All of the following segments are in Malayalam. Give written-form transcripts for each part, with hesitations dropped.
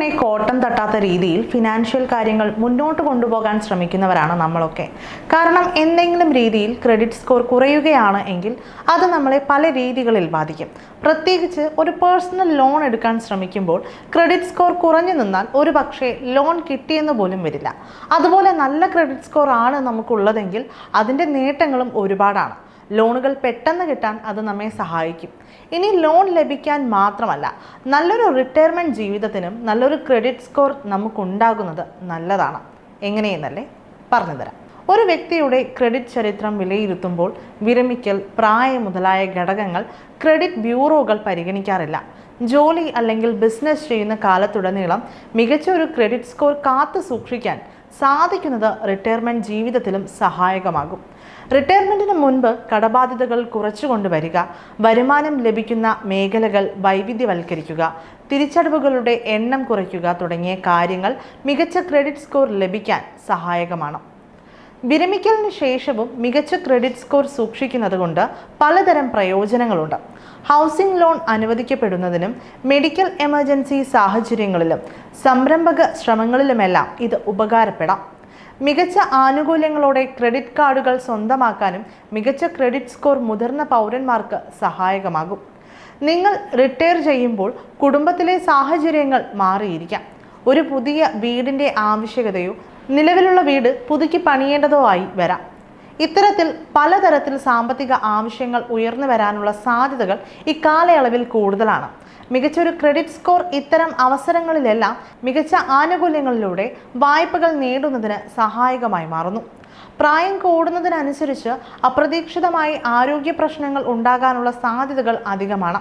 തന്നെ കോട്ടം തട്ടാത്ത രീതിയിൽ ഫിനാൻഷ്യൽ കാര്യങ്ങൾ മുന്നോട്ട് കൊണ്ടുപോകാൻ ശ്രമിക്കുന്നവരാണ് നമ്മളൊക്കെ. കാരണം എന്തെങ്കിലും രീതിയിൽ ക്രെഡിറ്റ് സ്കോർ കുറയുകയാണ് എങ്കിൽ അത് നമ്മളെ പല രീതികളിൽ ബാധിക്കും. പ്രത്യേകിച്ച് ഒരു പേഴ്സണൽ ലോൺ എടുക്കാൻ ശ്രമിക്കുമ്പോൾ ക്രെഡിറ്റ് സ്കോർ കുറഞ്ഞു നിന്നാൽ ഒരു പക്ഷേ ലോൺ കിട്ടിയെന്ന് പോലും വരില്ല. അതുപോലെ നല്ല ക്രെഡിറ്റ് സ്കോർ ആണ് നമുക്കുള്ളതെങ്കിൽ അതിൻ്റെ നേട്ടങ്ങളും ഒരുപാടാണ്. ലോണുകൾ പെട്ടെന്ന് കിട്ടാൻ അത് നമ്മെ സഹായിക്കും. ഇനി ലോൺ ലഭിക്കാൻ മാത്രമല്ല, നല്ലൊരു റിട്ടയർമെൻറ്റ് ജീവിതത്തിനും നല്ലൊരു ക്രെഡിറ്റ് സ്കോർ നമുക്കുണ്ടാകുന്നത് നല്ലതാണ്. എങ്ങനെയെന്നല്ലേ പറഞ്ഞുതരാം. ഒരു വ്യക്തിയുടെ ക്രെഡിറ്റ് ചരിത്രം വിലയിരുത്തുമ്പോൾ വിരമിക്കൽ, പ്രായം മുതലായ ഘടകങ്ങൾ ക്രെഡിറ്റ് ബ്യൂറോകൾ പരിഗണിക്കാറില്ല. ജോലി അല്ലെങ്കിൽ ബിസിനസ് ചെയ്യുന്ന കാലത്തുടനീളം മികച്ച ഒരു ക്രെഡിറ്റ് സ്കോർ കാത്തു സൂക്ഷിക്കാൻ സാധിക്കുന്നത് റിട്ടയർമെൻറ്റ് ജീവിതത്തിലും സഹായകമാകും. റിട്ടയർമെൻറ്റിന് മുൻപ് കടബാധ്യതകൾ കുറച്ചു കൊണ്ടുവരിക, വരുമാനം ലഭിക്കുന്ന മേഖലകൾ വൈവിധ്യവൽക്കരിക്കുക, തിരിച്ചടവുകളുടെ എണ്ണം കുറയ്ക്കുക തുടങ്ങിയ കാര്യങ്ങൾ മികച്ച ക്രെഡിറ്റ് സ്കോർ ലഭിക്കാൻ സഹായകമാണ്. വിരമിക്കലിന് ശേഷവും മികച്ച ക്രെഡിറ്റ് സ്കോർ സൂക്ഷിക്കുന്നത് കൊണ്ട് പലതരം പ്രയോജനങ്ങളുണ്ട്. ഹൗസിംഗ് ലോൺ അനുവദിക്കപ്പെടുന്നതിനും മെഡിക്കൽ എമർജൻസി സാഹചര്യങ്ങളിലും സംരംഭക ശ്രമങ്ങളിലുമെല്ലാം ഇത് ഉപകാരപ്പെടാം. മികച്ച ആനുകൂല്യങ്ങളോടെ ക്രെഡിറ്റ് കാർഡുകൾ സ്വന്തമാക്കാനും മികച്ച ക്രെഡിറ്റ് സ്കോർ മുതിർന്ന പൗരന്മാർക്ക് സഹായകമാകും. നിങ്ങൾ റിട്ടയർ ചെയ്യുമ്പോൾ കുടുംബത്തിലെ സാഹചര്യങ്ങൾ മാറിയിരിക്കാം. ഒരു പുതിയ വീടിൻ്റെ ആവശ്യകതയോ നിലവിലുള്ള വീട് പുതുക്കി പണിയേണ്ടതോ ആയി വരാം. ഇത്തരത്തിൽ പലതരത്തിൽ സാമ്പത്തിക ആവശ്യങ്ങൾ ഉയർന്നു വരാനുള്ള സാധ്യതകൾ ഇക്കാലയളവിൽ കൂടുതലാണ്. മികച്ചൊരു ക്രെഡിറ്റ് സ്കോർ ഇത്തരം അവസരങ്ങളിലെല്ലാം മികച്ച ആനുകൂല്യങ്ങളിലൂടെ വായ്പകൾ നേടുന്നതിന് സഹായകമായി മാറുന്നു. പ്രായം കൂടുന്നതിനനുസരിച്ച് അപ്രതീക്ഷിതമായി ആരോഗ്യ പ്രശ്നങ്ങൾ ഉണ്ടാകാനുള്ള സാധ്യതകൾ അധികമാണ്.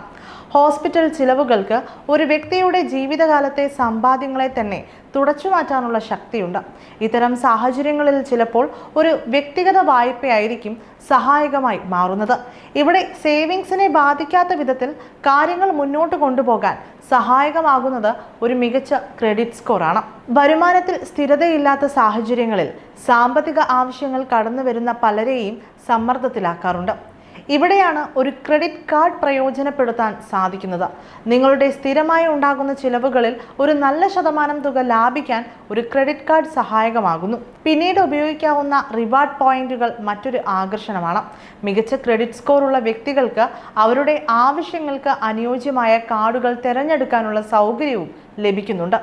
ഹോസ്പിറ്റൽ ചിലവുകൾക്ക് ഒരു വ്യക്തിയുടെ ജീവിതകാലത്തെ സമ്പാദ്യങ്ങളെ തന്നെ തുടച്ചു മാറ്റാനുള്ള ശക്തിയുണ്ട്. ഇത്തരം സാഹചര്യങ്ങളിൽ ചിലപ്പോൾ ഒരു വ്യക്തിഗത വായ്പയായിരിക്കും സഹായകമായി മാറുന്നത്. ഇവിടെ സേവിങ്സിനെ ബാധിക്കാത്ത വിധത്തിൽ കാര്യങ്ങൾ മുന്നോട്ട് കൊണ്ടുപോകാൻ സഹായകമാകുന്നത് ഒരു മികച്ച ക്രെഡിറ്റ് സ്കോറാണ്. വരുമാനത്തിൽ സ്ഥിരതയില്ലാത്ത സാഹചര്യങ്ങളിൽ സാമ്പത്തിക ആവശ്യങ്ങൾ കടന്നു വരുന്ന പലരെയും സമ്മർദ്ദത്തിലാക്കാറുണ്ട്. ഇവിടെയാണ് ഒരു ക്രെഡിറ്റ് കാർഡ് പ്രയോജനപ്പെടുത്താൻ സാധിക്കുന്നത്. നിങ്ങളുടെ സ്ഥിരമായി ഉണ്ടാകുന്ന ചിലവുകളിൽ ഒരു നല്ല ശതമാനം തുക ലാഭിക്കാൻ ഒരു ക്രെഡിറ്റ് കാർഡ് സഹായകമാകുന്നു. പിന്നീട് ഉപയോഗിക്കാവുന്ന റിവാർഡ് പോയിന്റുകൾ മറ്റൊരു ആകർഷണമാണ്. മികച്ച ക്രെഡിറ്റ് സ്കോർ ഉള്ള വ്യക്തികൾക്ക് അവരുടെ ആവശ്യങ്ങൾക്ക് അനുയോജ്യമായ കാർഡുകൾ തിരഞ്ഞെടുക്കാനുള്ള സൗകര്യവും ലഭിക്കുന്നുണ്ട്.